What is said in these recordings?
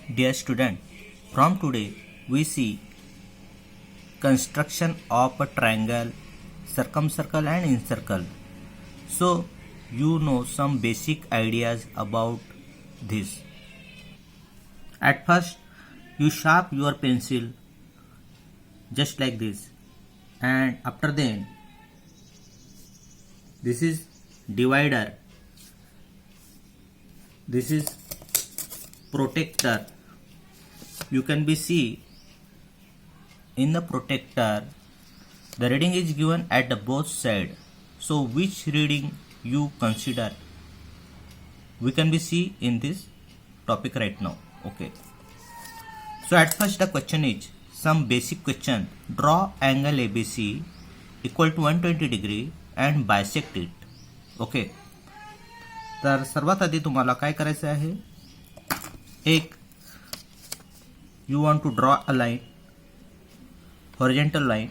Dear student, from today we see construction of a triangle, circumcircle and incircle. So you know some basic ideas about this. At first you sharp your pencil just like this, and after then this is divider, this is protector. You can be see in the protector the reading is given at the both side. So which reading you consider, we can be see in this topic right now. Okay, so at first the question is some basic question. Draw angle ABC equal to 120 degree and bisect it. Okay, तर सर्वात आधी तुम्हाला काय करायचं आहे, एक you want to draw a line, horizontal line.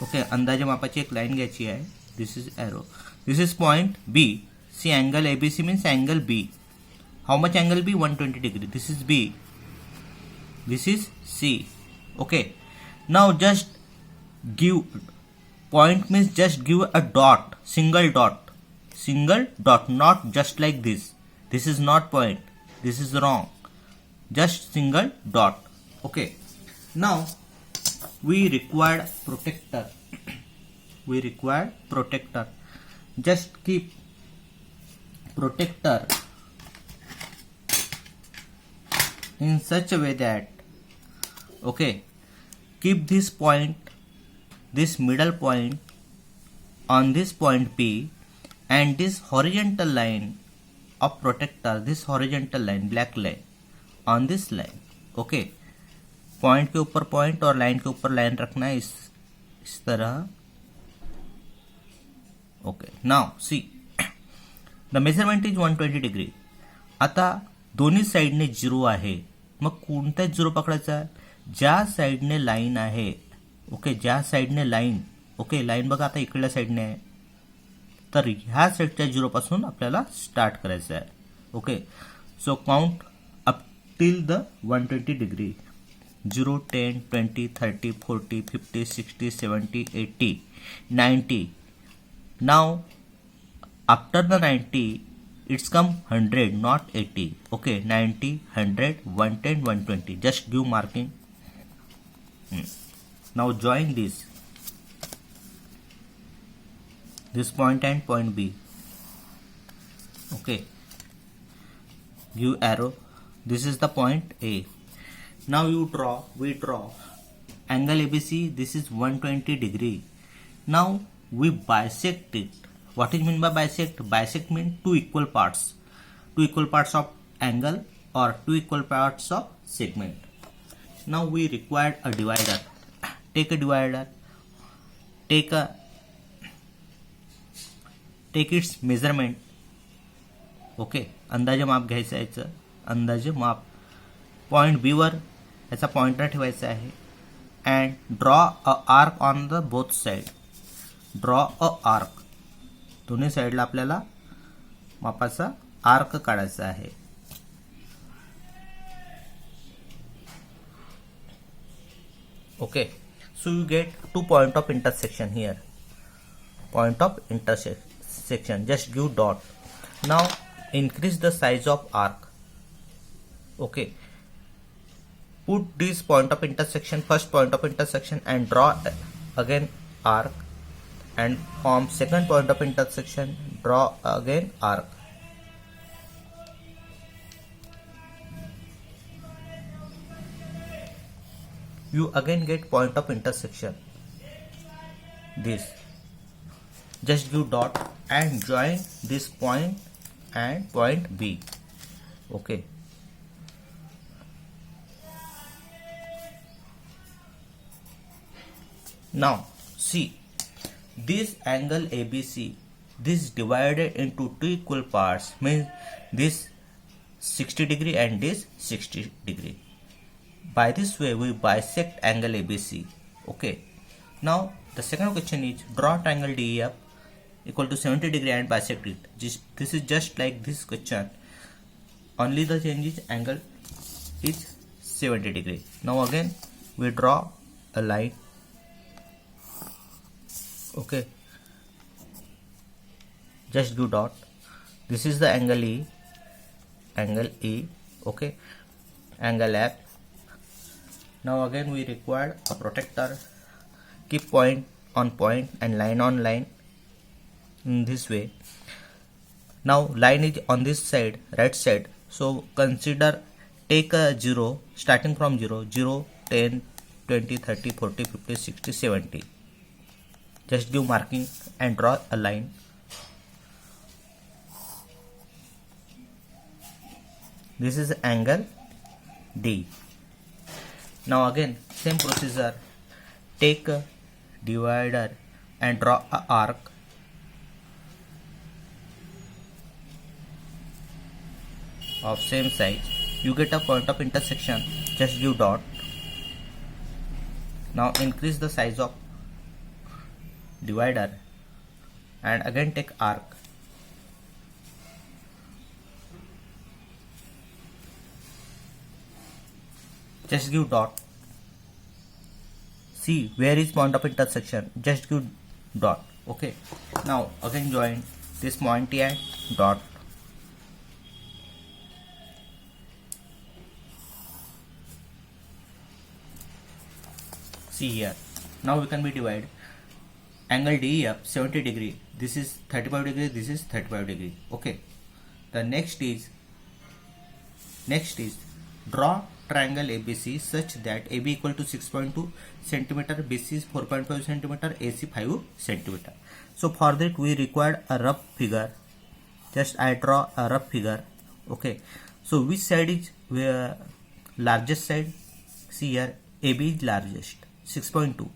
Okay, अंदाजे मापाची एक लाईन घ्यायची आहे. This is arrow, this is point B. See angle ABC means angle B. How much angle B? 120 degree. This is B, this is C. Okay, now just give point means just give a dot, single dot, not just like this. This is not point, this is wrong, just single dot. Okay, now we require protector. Just keep protector in such a way that, okay, keep this point, this middle point on this point P, and this horizontal line of protector, this horizontal line, black line on this line. Okay, point के ऊपर point और line के ऊपर line रखना है इस तरह. Okay, now see the measurement is 120 degree. आता दोन्ही साइडने 0 आहे, मग कोणता 0 पकडायचा? ज्या साइडने लाईन आहे. ओके, ज्या साईडने लाईन, ओके, लाईन बघा आता इकडल्या साईडने आहे, तर ह्या साईडच्या 0 पासून आपल्याला स्टार्ट करायचं आहे. Okay, so count up till the 120 degree. 0, 10, 20, 30, 40, 50, 60, 70, 80, 90. Now after the 90 it's come 100, not 80. Okay, 90, 100, 110, 120. Just give marking. Now join this point and point B. Okay, give arrow. This is the point A. Now we draw angle ABC. This is 120 degree. Now we bisect it. What is mean by bisect? Bisect means two equal parts of angle or two equal parts of segment. Now we required a divider. Take a divider, take its measurement. Okay, अंदाजे माप घ्यायचं याचं, अंदाजे माप point B वर याचा pointer ठेवायचा आहे. And draw a arc on the both side. Draw a arc, दोन्ही साईडला आपल्याला मापाचा आर्क काढायचा आहे. Okay, so you get two point of intersection here. Point of intersection, just give dot. Now increase the size of arc. Okay, put this point of intersection, first point of intersection, and draw again arc, and from second point of intersection draw again arc. You again get point of intersection. This just give dot and join this point and point B. Okay, now see this angle ABC, this divided into two equal parts, means this 60 degree and this 60 degree. By this way we bisect angle ABC. Okay, now the second question is draw triangle DEF equal to 70 degree and bisect it. This is just like this question, only the change is angle is 70 degree. Now again we draw a line. Okay, just do dot. This is the angle E, okay, angle F. Now again we require a protractor. Keep point on point and line on line in this way. Now line is on this side, right side, so consider, take a 0 starting from 0, 0, 10, 20, 30, 40, 50, 60, 70. Just give marking and draw a line. This is angle D. Now again same procedure, take a divider and draw an arc. Of same size. You get a point of intersection, just give dot. Now increase the size of divider and again take arc. Just give dot. See where is point of intersection, just give dot. Okay, now again join this point and dot. See here, now we can be divide angle DEF 70 degree, this is 35 degree, this is 35 degree. Okay, the next is draw triangle ABC such that AB equal to 6.2 centimeter, BC is 4.5 centimeter, AC 5 centimeter. So for that we required a rough figure. Just I draw a rough figure. Okay, so which side is largest side? See here, AB is largest, 6.2.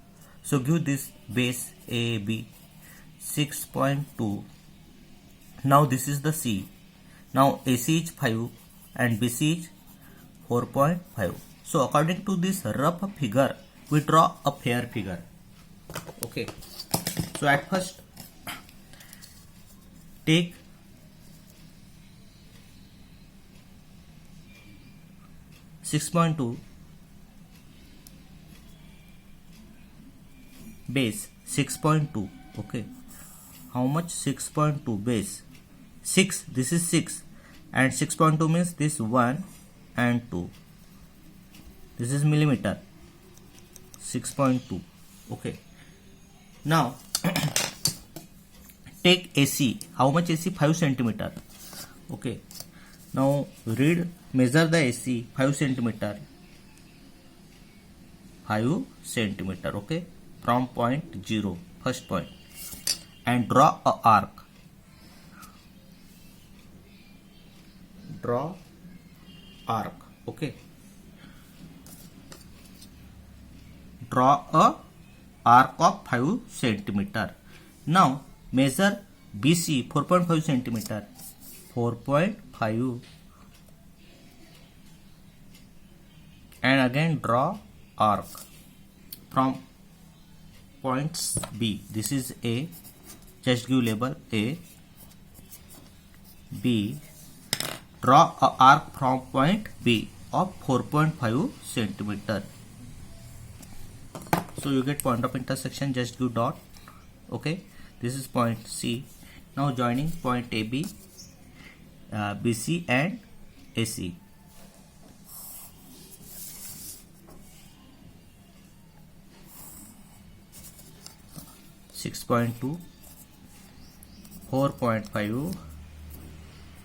So give this base AB 6.2. Now this is the C. Now AC is 5 and BC is 4.5. So according to this rough figure, we draw a fair figure. Okay. So at first, take (6.2) base 6.2. Okay. How much? 6.2 base 6. This is 6 and 6.2 means this 1 and 2. This is millimeter. 6.2. Okay. Now take AC. How much AC? 5 centimeter. Okay. Now measure the AC 5 centimeter. 5 centimeter. Okay. From point 0, first point, and draw a arc. Draw arc. Okay. Draw a arc of 5 centimeter. Now measure BC 4.5 centimeter. 4.5 and again draw arc from points B. This is A. Just give label A, B. Draw a arc from point B of 4.5 centimeter. So you get point of intersection. Just give dot. Okay. This is point C. Now joining point AB, BC and AC. (6.2), 4.5,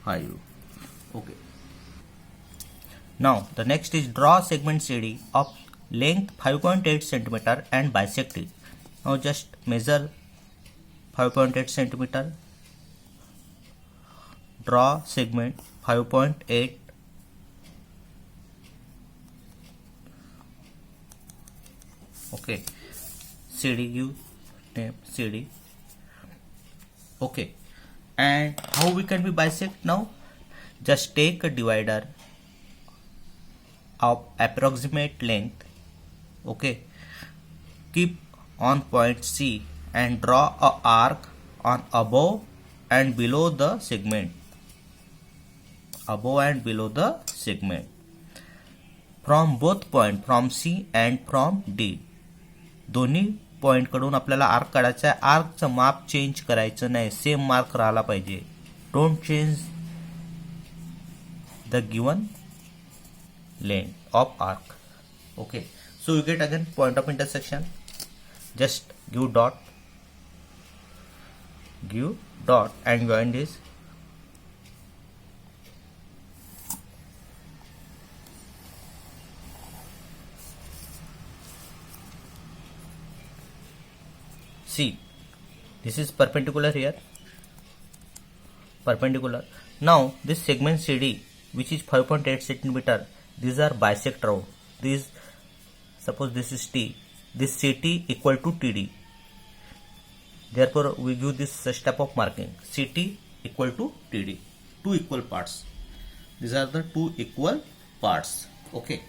5. Okay. Now the next is draw segment CD of length 5.8 centimeter and bisect it. Now just measure 5.8 centimeter. Draw segment 5.8. Okay. CD, give name CD. Okay. And how we can be bisect now? Just take a divider of approximate length. Okay. Keep on point C and draw a arc on above and below the segment. Above and below the segment. From both point, from C and from D, दोन्ही point कडून आपल्याला arc काढायचा आहे. आर्कचं माप change करायचं नाही, same mark राहिला पाहिजे. Don't change the given length of arc. Okay, so you get again point of intersection. Just give dot and join this. See, this is perpendicular here, perpendicular. Now this segment CD, which is 5.8 centimeter, these are bisect row. This, suppose this is T, this CT equal to TD. Therefore we give this such type of marking, CT equal to TD, two equal parts. These are the two equal parts. Okay.